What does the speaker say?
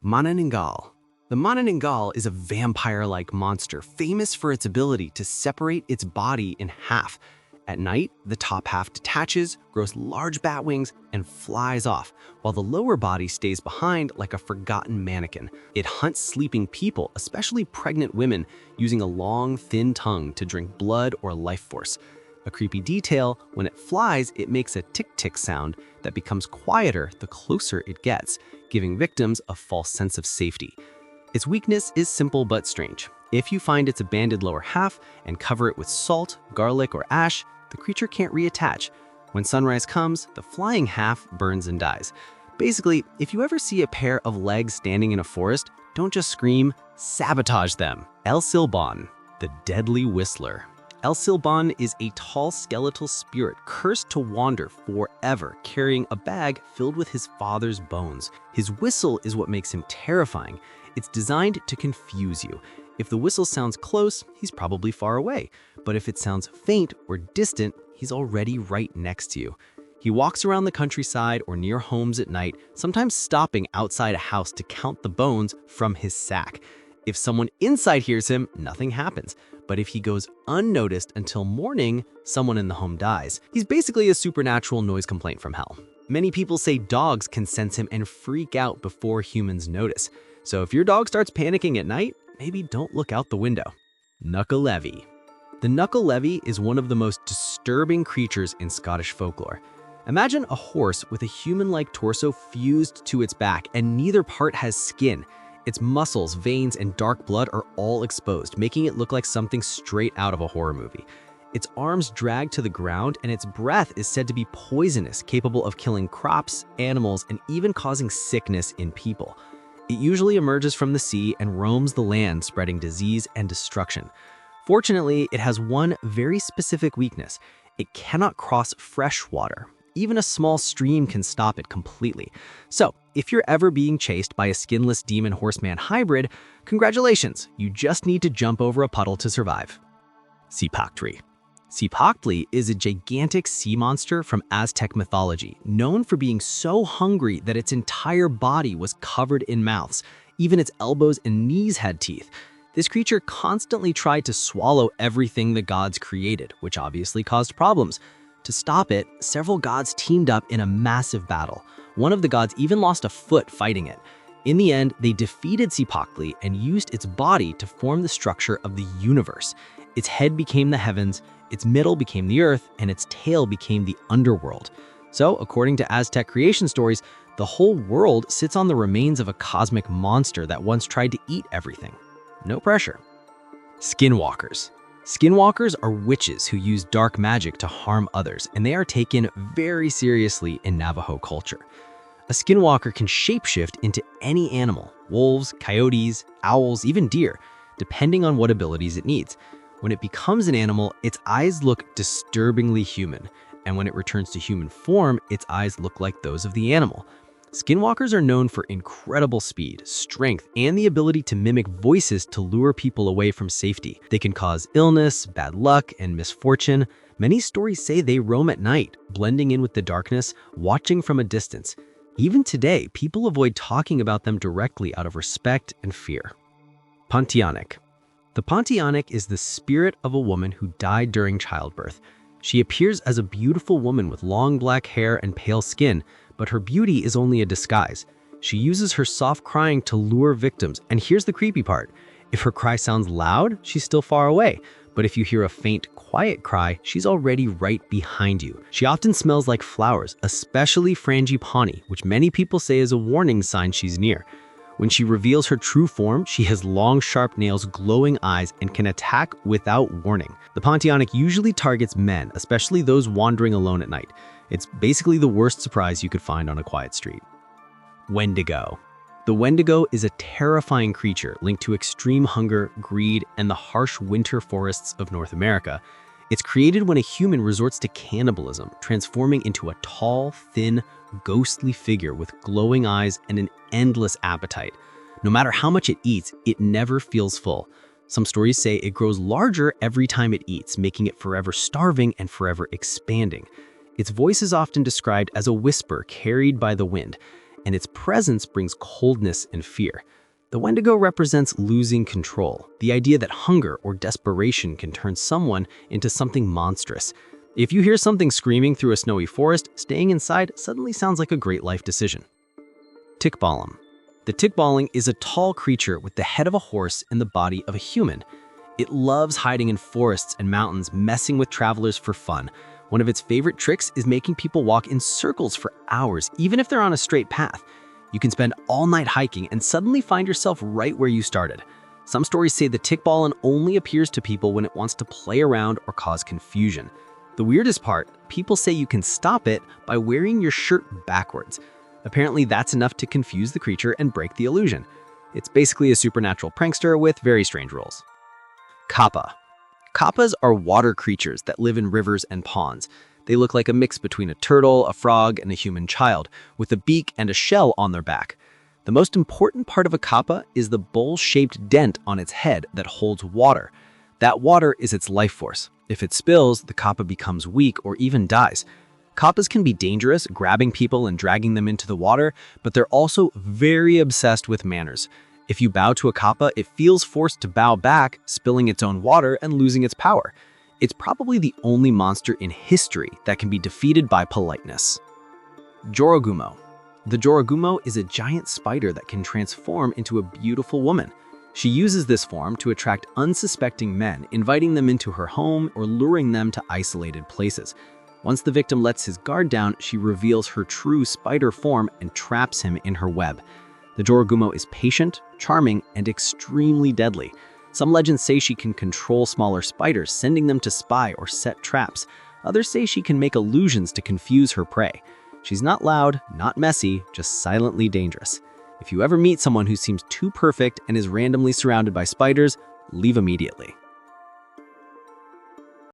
Manananggal. The Manananggal is a vampire-like monster famous for its ability to separate its body in half. At night, the top half detaches, grows large bat wings, and flies off, while the lower body stays behind like a forgotten mannequin. It hunts sleeping people, especially pregnant women, using a long, thin tongue to drink blood or life force. A creepy detail, when it flies, it makes a tick-tick sound that becomes quieter the closer it gets, giving victims a false sense of safety. Its weakness is simple but strange. If you find its abandoned lower half and cover it with salt, garlic, or ash, the creature can't reattach. When sunrise comes, the flying half burns and dies. Basically, if you ever see a pair of legs standing in a forest, don't just scream, sabotage them. El Silbón, the deadly whistler. El Silbón is a tall skeletal spirit cursed to wander forever, carrying a bag filled with his father's bones. His whistle is what makes him terrifying. It's designed to confuse you. If the whistle sounds close, he's probably far away. But if it sounds faint or distant, he's already right next to you. He walks around the countryside or near homes at night, sometimes stopping outside a house to count the bones from his sack. If someone inside hears him, nothing happens. But if he goes unnoticed until morning, someone in the home dies. He's basically a supernatural noise complaint from hell. Many people say dogs can sense him and freak out before humans notice. So if your dog starts panicking at night, maybe don't look out the window. Nuckelavee. The Nuckelavee is one of the most disturbing creatures in Scottish folklore. Imagine a horse with a human-like torso fused to its back, and neither part has skin. Its muscles, veins, and dark blood are all exposed, making it look like something straight out of a horror movie. Its arms drag to the ground, and its breath is said to be poisonous, capable of killing crops, animals, and even causing sickness in people. It usually emerges from the sea and roams the land, spreading disease and destruction. Fortunately, it has one very specific weakness. It cannot cross fresh water. Even a small stream can stop it completely. So, if you're ever being chased by a skinless demon-horseman hybrid, congratulations, you just need to jump over a puddle to survive. Cipactli. Cipactli is a gigantic sea monster from Aztec mythology, known for being so hungry that its entire body was covered in mouths. Even its elbows and knees had teeth. This creature constantly tried to swallow everything the gods created, which obviously caused problems. To stop it, several gods teamed up in a massive battle. One of the gods even lost a foot fighting it. In the end, they defeated Cipactli and used its body to form the structure of the universe. Its head became the heavens, its middle became the earth, and its tail became the underworld. So, according to Aztec creation stories, the whole world sits on the remains of a cosmic monster that once tried to eat everything. No pressure. Skinwalkers. Skinwalkers are witches who use dark magic to harm others, and they are taken very seriously in Navajo culture. A skinwalker can shapeshift into any animal, wolves, coyotes, owls, even deer, depending on what abilities it needs. When it becomes an animal, its eyes look disturbingly human, and when it returns to human form, its eyes look like those of the animal. Skinwalkers are known for incredible speed, strength, and the ability to mimic voices to lure people away from safety. They can cause illness, bad luck, and misfortune. Many stories say they roam at night, blending in with the darkness, watching from a distance. Even today, people avoid talking about them directly out of respect and fear. Pontianak. The Pontianak is the spirit of a woman who died during childbirth. She appears as a beautiful woman with long black hair and pale skin, but her beauty is only a disguise. She uses her soft crying to lure victims, and here's the creepy part. If her cry sounds loud, she's still far away, but if you hear a faint, quiet cry, she's already right behind you. She often smells like flowers, especially frangipani, which many people say is a warning sign she's near. When she reveals her true form, she has long, sharp nails, glowing eyes, and can attack without warning. The Pontianak usually targets men, especially those wandering alone at night. It's basically the worst surprise you could find on a quiet street. Wendigo. The Wendigo is a terrifying creature linked to extreme hunger, greed, and the harsh winter forests of North America. It's created when a human resorts to cannibalism, transforming into a tall, thin, ghostly figure with glowing eyes and an endless appetite. No matter how much it eats, it never feels full. Some stories say it grows larger every time it eats, making it forever starving and forever expanding. Its voice is often described as a whisper carried by the wind. and its presence brings coldness and fear. The Wendigo represents losing control, the idea that hunger or desperation can turn someone into something monstrous. If you hear something screaming through a snowy forest, staying inside suddenly sounds like a great life decision. Tikbalang. The Tikbalang is a tall creature with the head of a horse and the body of a human. It loves hiding in forests and mountains, messing with travelers for fun. One of its favorite tricks is making people walk in circles for hours, even if they're on a straight path. You can spend all night hiking and suddenly find yourself right where you started. Some stories say the Tikbalang only appears to people when it wants to play around or cause confusion. The weirdest part, people say you can stop it by wearing your shirt backwards. Apparently that's enough to confuse the creature and break the illusion. It's basically a supernatural prankster with very strange rules. Kappa. Kappas are water creatures that live in rivers and ponds. They look like a mix between a turtle, a frog, and a human child, with a beak and a shell on their back. The most important part of a kappa is the bowl-shaped dent on its head that holds water. That water is its life force. If it spills, the kappa becomes weak or even dies. Kappas can be dangerous, grabbing people and dragging them into the water, but they're also very obsessed with manners. If you bow to a kappa, it feels forced to bow back, spilling its own water and losing its power. It's probably the only monster in history that can be defeated by politeness. Jorōgumo. The Jorōgumo is a giant spider that can transform into a beautiful woman. She uses this form to attract unsuspecting men, inviting them into her home or luring them to isolated places. Once the victim lets his guard down, she reveals her true spider form and traps him in her web. The Jorōgumo is patient, charming, and extremely deadly. Some legends say she can control smaller spiders, sending them to spy or set traps. Others say she can make illusions to confuse her prey. She's not loud, not messy, just silently dangerous. If you ever meet someone who seems too perfect and is randomly surrounded by spiders, leave immediately.